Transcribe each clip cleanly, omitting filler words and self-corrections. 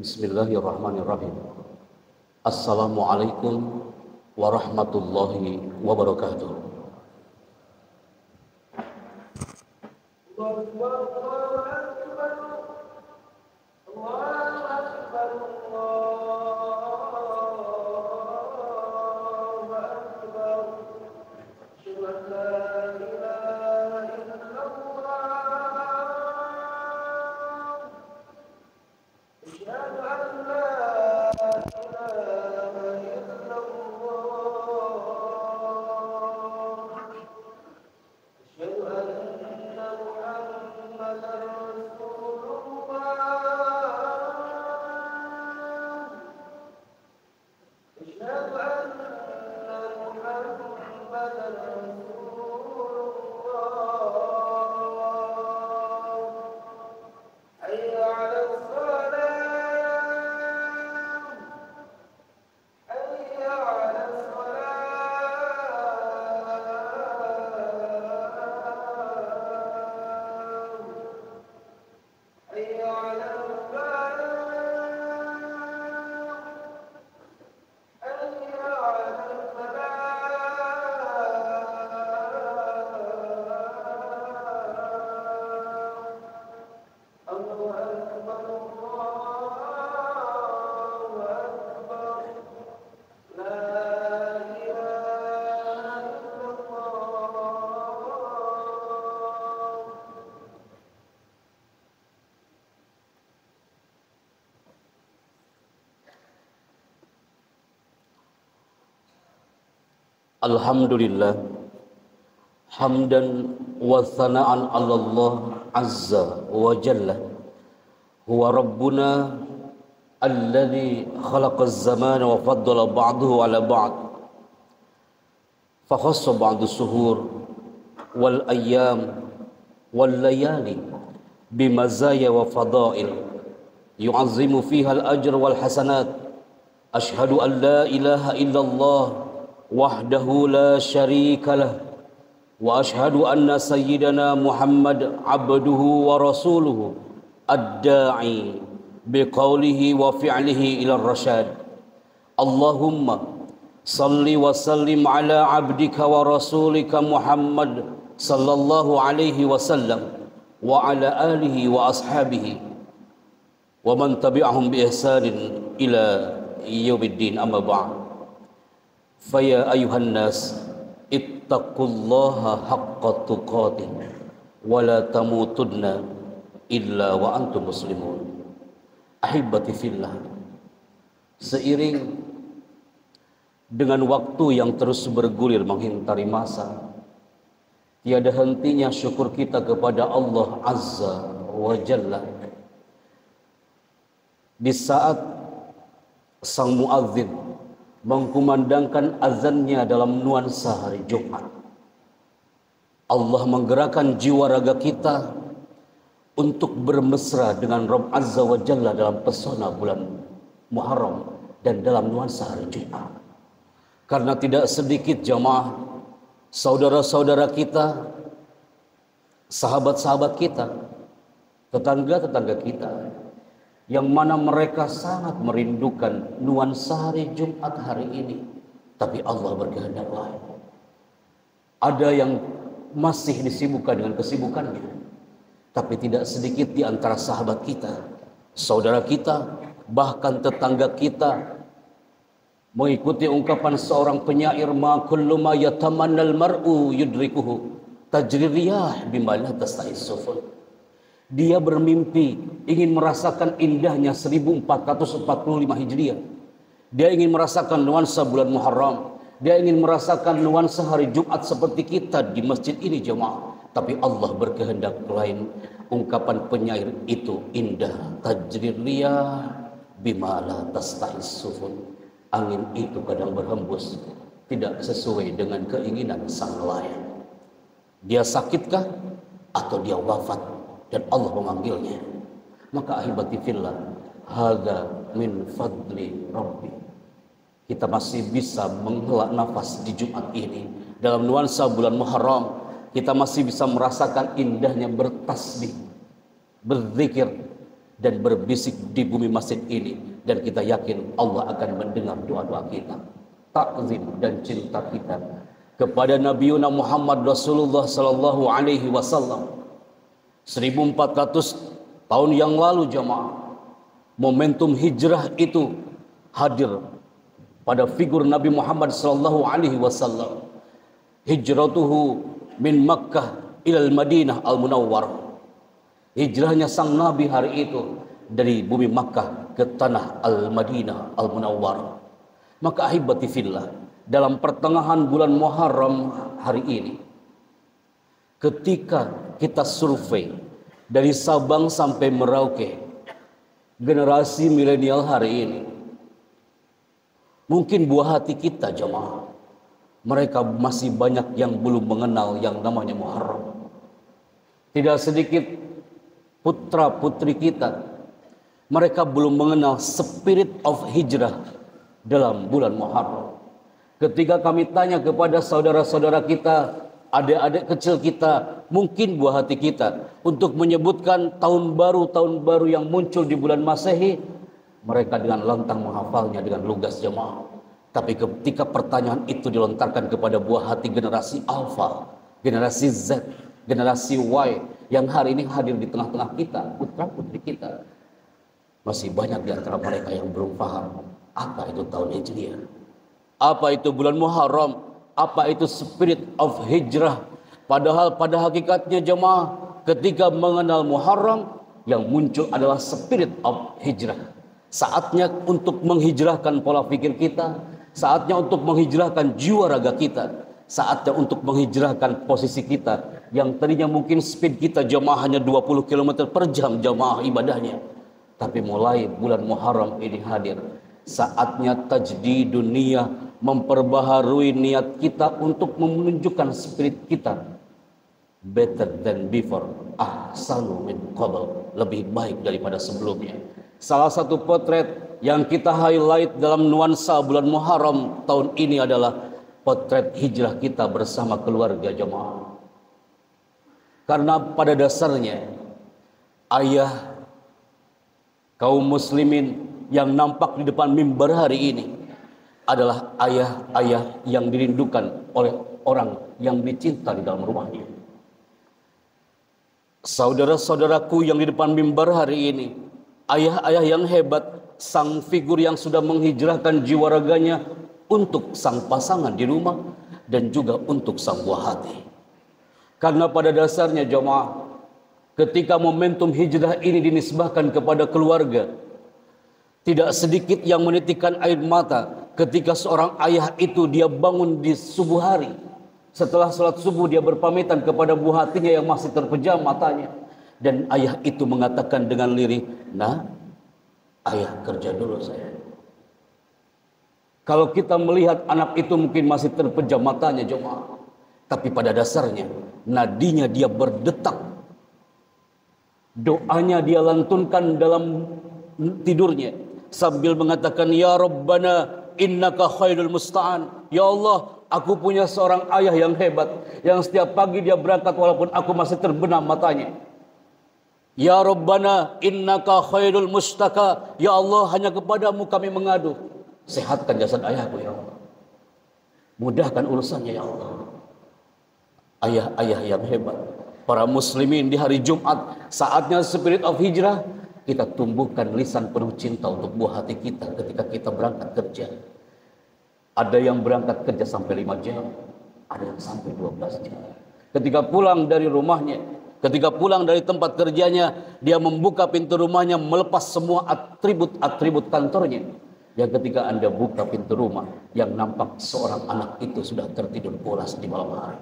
Bismillahirrahmanirrahim. Assalamualaikum warahmatullahi wabarakatuh. Alhamdulillah hamdan wa thana'an 'ala Allah azza wa jalla huwa rabbuna alladhi khalaqa az-zamana wa faddala ba'dahu 'ala ba'd fa khassa ba'd as-suhur wal ayyam wal layali bimazaya wa fada'il yu'azzimu fiha al-ajr wal hasanat ashhadu an la ilaha illallah wahdahu la syarika lah wa ashhadu anna sayyidana Muhammad abduhu wa rasuluhu ad-da'i biqaulihi wa fi'lihi ila ar-rasyad. Allahumma salli wa sallim ala abdika wa rasulika Muhammad sallallahu alaihi wasallam wa ala alihi wa ashabihi wa man tabi'ahum bi ihsanin ila yaumiddin, amma ba'd. Faya ayuhan nas ittaqullaha haqqa tuqatih wa la tamutunna illa wa antum muslimun. Ahibati fillah, seiring dengan waktu yang terus bergulir menghintari masa, tiada hentinya syukur kita kepada Allah azza wa jalla. Di saat sang muadzin mengkumandangkan azannya dalam nuansa hari Jumat, Allah menggerakkan jiwa raga kita untuk bermesra dengan Rabb Azza wa Jalla dalam pesona bulan Muharram dan dalam nuansa hari Jumat. Karena tidak sedikit jamaah, saudara-saudara kita, sahabat-sahabat kita, tetangga-tetangga kita, yang mana mereka sangat merindukan nuansa hari Jumat hari ini, tapi Allah berkehendak lain. Ada yang masih disibukkan dengan kesibukannya, tapi tidak sedikit di antara sahabat kita, saudara kita, bahkan tetangga kita mengikuti ungkapan seorang penyair, ma kullu ma yatamannal mar'u yudrikuhu tajri riyah bima la tasta'is sufun. Dia bermimpi ingin merasakan indahnya 1445 Hijriah. Dia ingin merasakan nuansa bulan Muharram. Dia ingin merasakan nuansa hari Jumat seperti kita di masjid ini jemaah. Tapi Allah berkehendak lain. Ungkapan penyair itu indah. Tajrir riyah bima la tasta'is sufun. Angin itu kadang berhembus tidak sesuai dengan keinginan sang nelayan. Dia sakitkah atau dia wafat dan Allah memanggilnya? Maka ahibati fillah, hadza min fadli rabbi. Kita masih bisa menghela nafas di Jumat ini dalam nuansa bulan Muharram, kita masih bisa merasakan indahnya bertasbih, berzikir, dan berbisik di bumi masjid ini. Dan kita yakin Allah akan mendengar doa-doa kita. Takzim dan cinta kita kepada Nabiuna Muhammad Rasulullah sallallahu alaihi wasallam. 1400 tahun yang lalu jemaah, momentum hijrah itu hadir pada figur Nabi Muhammad sallallahu alaihi wasallam. Hijratuhu min Makkah ilal Madinah al-Munawwarah. Hijrahnya sang Nabi hari itu dari bumi Makkah ke tanah al-Madinah al-Munawwarah. Maka ahibati fillah, dalam pertengahan bulan Muharram hari ini, ketika kita survei dari Sabang sampai Merauke, generasi milenial hari ini, mungkin buah hati kita jemaah, mereka masih banyak yang belum mengenal yang namanya Muharram. Tidak sedikit putra putri kita, mereka belum mengenal spirit of hijrah dalam bulan Muharram. Ketika kami tanya kepada saudara-saudara kita, adik-adik kecil kita, mungkin buah hati kita, untuk menyebutkan tahun baru yang muncul di bulan Masehi, mereka dengan lantang menghafalnya dengan lugas jemaah. Tapi ketika pertanyaan itu dilontarkan kepada buah hati generasi Alpha, generasi Z, generasi Y, yang hari ini hadir di tengah-tengah kita, putra-putri kita, masih banyak di antara mereka yang belum paham apa itu tahun Hijriah, apa itu bulan Muharram, apa itu spirit of hijrah. Padahal pada hakikatnya jemaah, ketika mengenal Muharram, yang muncul adalah spirit of hijrah. Saatnya untuk menghijrahkan pola pikir kita, saatnya untuk menghijrahkan jiwa raga kita, saatnya untuk menghijrahkan posisi kita yang tadinya mungkin speed kita jemaah hanya 20 km per jam jemaah ibadahnya. Tapi mulai bulan Muharram ini hadir, saatnya tajdid dunia, memperbaharui niat kita untuk menunjukkan spirit kita better than before, ahsanu min qabl, lebih baik daripada sebelumnya. Salah satu potret yang kita highlight dalam nuansa bulan Muharram tahun ini adalah potret hijrah kita bersama keluarga jemaah. Karena pada dasarnya ayah kaum muslimin yang nampak di depan mimbar hari ini adalah ayah-ayah yang dirindukan oleh orang yang dicinta di dalam rumahnya. Saudara-saudaraku yang di depan mimbar hari ini, ayah-ayah yang hebat, sang figur yang sudah menghijrahkan jiwa raganya untuk sang pasangan di rumah dan juga untuk sang buah hati. Karena pada dasarnya jemaah, ketika momentum hijrah ini dinisbahkan kepada keluarga, tidak sedikit yang menitikkan air mata ketika seorang ayah itu dia bangun di subuh hari. Setelah sholat subuh dia berpamitan kepada buah hatinya yang masih terpejam matanya. Dan ayah itu mengatakan dengan lirih, "Nah, ayah kerja dulu saya." Kalau kita melihat anak itu mungkin masih terpejam matanya jemaah, tapi pada dasarnya nadinya dia berdetak. Doanya dia lantunkan dalam tidurnya sambil mengatakan, "Ya Rabbana innaka khairul musta'an." Ya Allah, aku punya seorang ayah yang hebat, yang setiap pagi dia berangkat walaupun aku masih terbenam matanya. Ya Rabbana innaka khairul mustaka. Ya Allah, hanya kepadamu kami mengadu. Sehatkan jasad ayahku ya Allah. Mudahkan urusannya ya Allah. Ayah-ayah yang hebat, para muslimin di hari Jumat, saatnya spirit of hijrah, kita tumbuhkan lisan penuh cinta untuk buah hati kita ketika kita berangkat kerja. Ada yang berangkat kerja sampai 5 jam, ada yang sampai 12 jam. Ketika pulang dari rumahnya, ketika pulang dari tempat kerjanya, dia membuka pintu rumahnya, melepas semua atribut-atribut kantornya. Yang ketika Anda buka pintu rumah, yang nampak seorang anak itu sudah tertidur pulas di malam hari.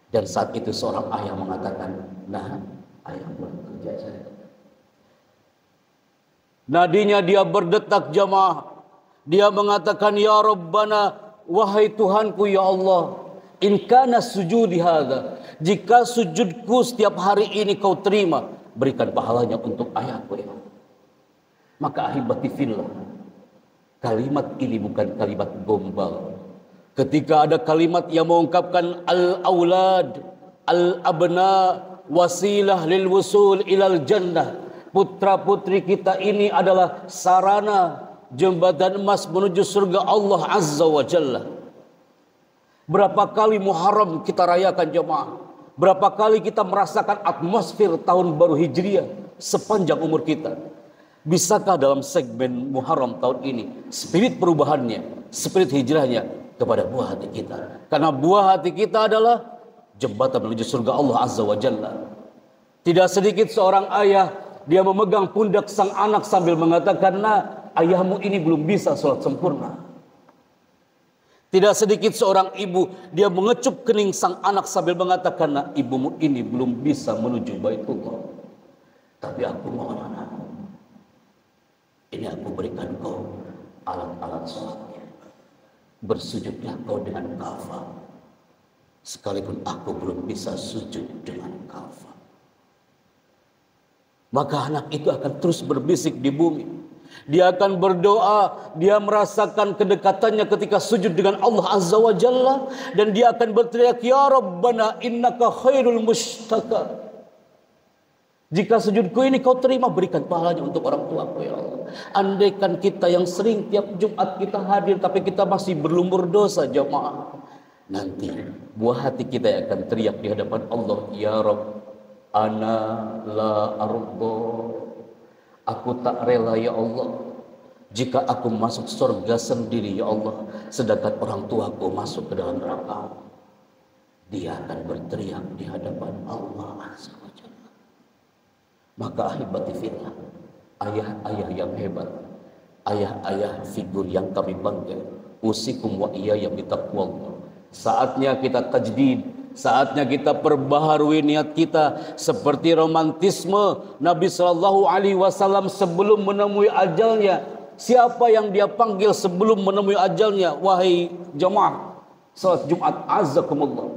Dan saat itu seorang ayah mengatakan, "Nah, ayah pulang kerja saya." Nadinya dia berdetak jamaah. Dia mengatakan, "Ya Rabbana, wahai Tuhanku ya Allah, in kana sujudi hadza, jika sujudku setiap hari ini kau terima, berikan pahalanya untuk ayahku ya Allah." Maka ahibati fillah, kalimat ini bukan kalimat gombal. Ketika ada kalimat yang mengungkapkan al-aulad, al-abna wasilah lil wusul ilal jannah. Putra-putri kita ini adalah sarana jembatan emas menuju surga Allah Azza wa Jalla. Berapa kali Muharram kita rayakan jemaah? Berapa kali kita merasakan atmosfer tahun baru Hijriah sepanjang umur kita? Bisakah dalam segmen Muharram tahun ini spirit perubahannya, spirit hijrahnya kepada buah hati kita? Karena buah hati kita adalah jembatan menuju surga Allah Azza wa Jalla. Tidak sedikit seorang ayah, dia memegang pundak sang anak sambil mengatakan, "Nah, ayahmu ini belum bisa sholat sempurna." Tidak sedikit seorang ibu, dia mengecup kening sang anak sambil mengatakan, "Nah, ibumu ini belum bisa menuju Baitullah. Tapi aku mohon anakku, ini aku berikan kau alat-alat sholatnya. Bersujudlah kau dengan kafah. Sekalipun aku belum bisa sujud dengan kafah." Maka anak itu akan terus berbisik di bumi. Dia akan berdoa, dia merasakan kedekatannya ketika sujud dengan Allah Azza wa Jalla. Dan dia akan berteriak, "Ya Rabbana innaka khairul mustaka." Jika sujudku ini kau terima, berikan pahalanya untuk orang tuaku ya Allah. Andaikan kita yang sering tiap Jumat kita hadir, tapi kita masih berlumur dosa jamaah, nanti buah hati kita yang akan teriak di hadapan Allah, "Ya Rabb, ana la ardo." Aku tak rela ya Allah jika aku masuk surga sendiri ya Allah, sedangkan orang tuaku masuk ke dalam neraka. Dia akan berteriak di hadapan Allah Azza wa Jalla. Maka ahibati fillah, ayah-ayah yang hebat, ayah-ayah figur yang kami bangga, usikum wa iyaya bitaqwallah. Saatnya kita tajdid, saatnya kita perbaharui niat kita seperti romantisme Nabi Shallallahu Alaihi Wasallam sebelum menemui ajalnya. Siapa yang dia panggil sebelum menemui ajalnya? Wahai jemaah salat Jumat azakumullah,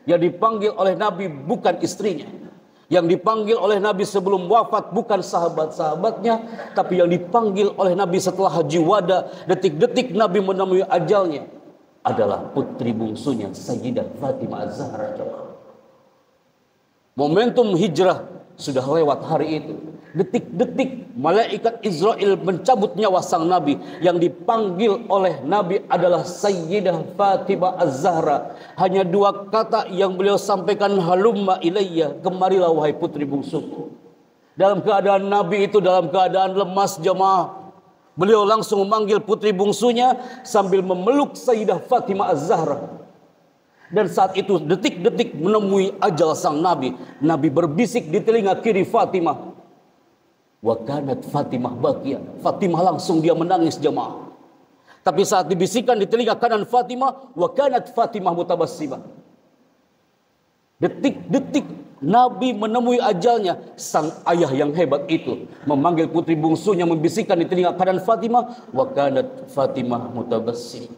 yang dipanggil oleh Nabi bukan istrinya, yang dipanggil oleh Nabi sebelum wafat bukan sahabat-sahabatnya, tapi yang dipanggil oleh Nabi setelah haji wada, detik-detik Nabi menemui ajalnya, adalah putri bungsunya Sayyidah Fatimah Az-Zahra. Momentum hijrah sudah lewat hari itu. Detik-detik malaikat Israel mencabut nyawa sang Nabi. Yang dipanggil oleh Nabi adalah Sayyidah Fatimah Az-Zahra. Hanya dua kata yang beliau sampaikan, "Halumma ilayya," kemarilah wahai putri bungsuku. Dalam keadaan Nabi itu dalam keadaan lemas jemaah, beliau langsung memanggil putri bungsunya sambil memeluk Sayyidah Fatimah Az-Zahra. Dan saat itu detik-detik menemui ajal sang Nabi, Nabi berbisik di telinga kiri Fatimah, "Wa kanat Fatimah bakiyah." Fatimah langsung dia menangis jemaah. Tapi saat dibisikkan di telinga kanan Fatimah, "Wa kanat Fatimah mutabassimah." Detik-detik Nabi menemui ajalnya, sang ayah yang hebat itu memanggil putri bungsunya, membisikkan di telinga kanan Fatimah, "Wa kanat Fatimah mutabassim."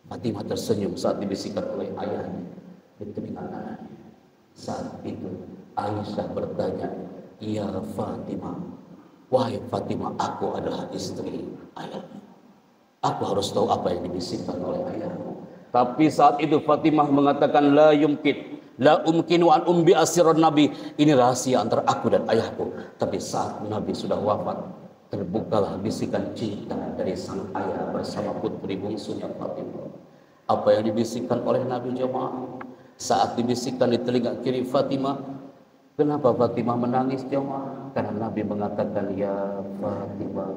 Fatimah tersenyum saat dibisikkan oleh ayahnya di telinga kanannya. Saat itu Aisyah bertanya, "Ya Fatimah, wahai Fatimah, aku adalah istri ayahmu. Aku harus tahu apa yang dibisikkan oleh ayahmu." Tapi saat itu Fatimah mengatakan, "La yumkin, la umkinu an umbi asirun Nabi." Ini rahasia antara aku dan ayahku. Tapi saat Nabi sudah wafat, terbukalah bisikan cinta dari sang ayah bersama putri bungsunya Fatimah. Apa yang dibisikkan oleh Nabi jemaah? Saat dibisikkan di telinga kiri Fatimah, kenapa Fatimah menangis jemaah? Karena Nabi mengatakan, "Ya Fatimah,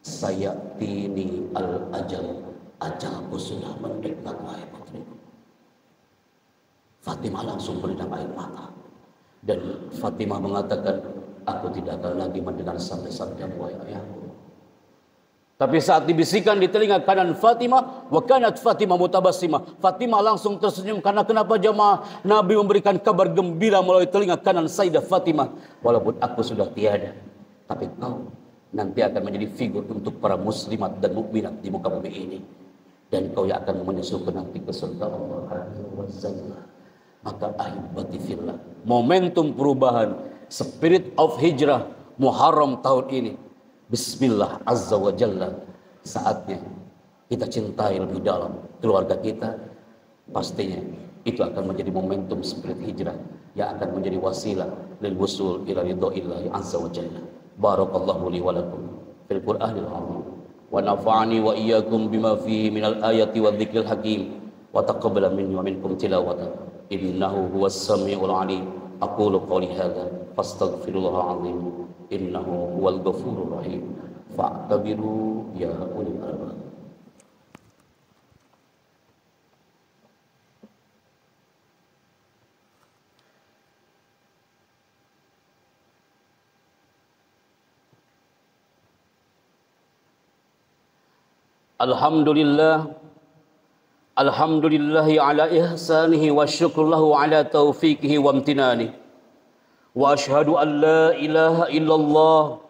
sayatini al-ajal." Ajalku sudah mendekat wahai putriku. Fatimah langsung berlinang air mata. Dan Fatimah mengatakan, "Aku tidak akan lagi mendengar sampai sabda wahai ayahku." Tapi saat dibisikkan di telinga kanan Fatimah, "Wa kanat Fatimah mutabassimah." Fatimah langsung tersenyum. Karena kenapa jemaah? Nabi memberikan kabar gembira melalui telinga kanan Sayyidah Fatimah. "Walaupun aku sudah tiada, tapi kau nanti akan menjadi figur untuk para muslimat dan mukminat di muka bumi ini. Dan kau yang akan menyusup nanti ke surga Allah Azza wa Jalla." Maka ahibati fillah, momentum perubahan, spirit of hijrah Muharram tahun ini, Bismillah Azza wa Jalla, saatnya kita cintai lebih dalam keluarga kita, pastinya itu akan menjadi momentum spirit hijrah yang akan menjadi wasilah lil wusul ila ridhoillahi azza wa jalla. Barakallahu li wa lakum fil Qur'anil azim wa nafa'ani wa iyyakum bima fihi minal ayati wadh-dhikril hakim wa taqabbala minni wa minkum tilawatan innahu huwas samiul alim. Aqulu qawli hadza fastaghfirullahal azim innahu huwal ghafurur rahim fa'tabiru ya ulil albab. Alhamdulillah, alhamdulillahi ala ihsanihi wa syukrullahu ala taufiqihi wa amtinani. Wa ashhadu an la ilaha illallah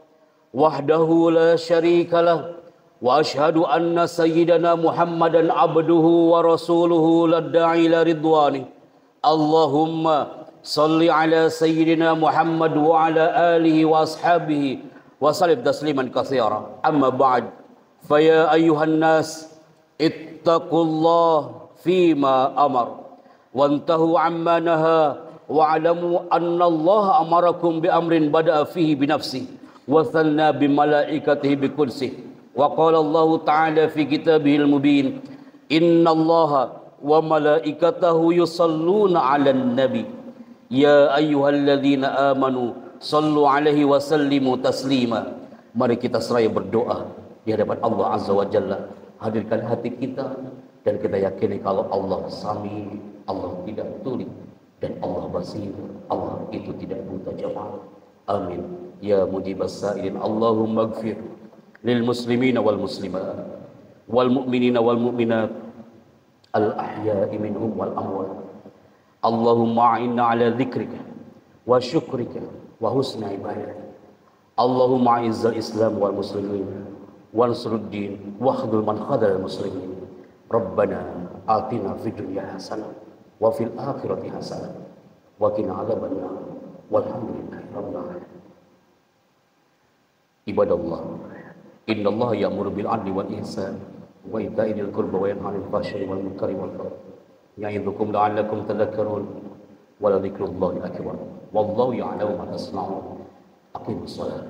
wahdahu la syarika lah. Wa ashhadu anna sayyidana Muhammadan abduhu wa rasuluhu ladda'i ila ridwani. Allahumma salli ala sayyidina Muhammad wa ala alihi wa ashabihi wa sallim tasliman katsira. Amma ba'd. Faya ayyuhan nas ittaqullah fima amar wantahu amma naha wa'lamu anna Allah amarakum bi amrin bada'a fihi bi nafsi wa thanna bi malaikatihi bi kursi wa qala Allah ta'ala fi kitabihil mubin inna Allah wa malaikatahu yusalluna 'alan nabi ya ayyuhalladzina amanu sallu 'alaihi wa sallimu taslima. Mari kita seraya berdoa di hadapan Allah Azza wa Jalla. Hadirkan hati kita dan kita yakini kalau Allah Sami, Allah tidak tuli, dan Allah Basir, Allah itu tidak buta jamaah. Amin ya mujibas sa'ilin. Allahumma ighfir lil muslimina wal muslimat wal mu'minina wal mu'minat al ahya'i minhum wal amwat. Allahumma a'inna ala dzikrika wa syukrika wa husna ibadatik. Allahumma izzal islam wal muslimin wansuruddin wahdul man khadal muslimin. Rabbana atina fid dunya hasanah wa fil akhirati hasanah wa qina adzabannar walhamdulillahi rabbil alamin. Ibadallah, innallaha ya'muru bil 'adli wal ihsan wa ita'i dzil qurba wa yanha 'anil fahsya'i wal munkari wal baghi ya'idzukum la'allakum tadhakkarun wa la dzikrullahi akbar wallahu ya'lamu ma tasna'un. Aqimus shalah.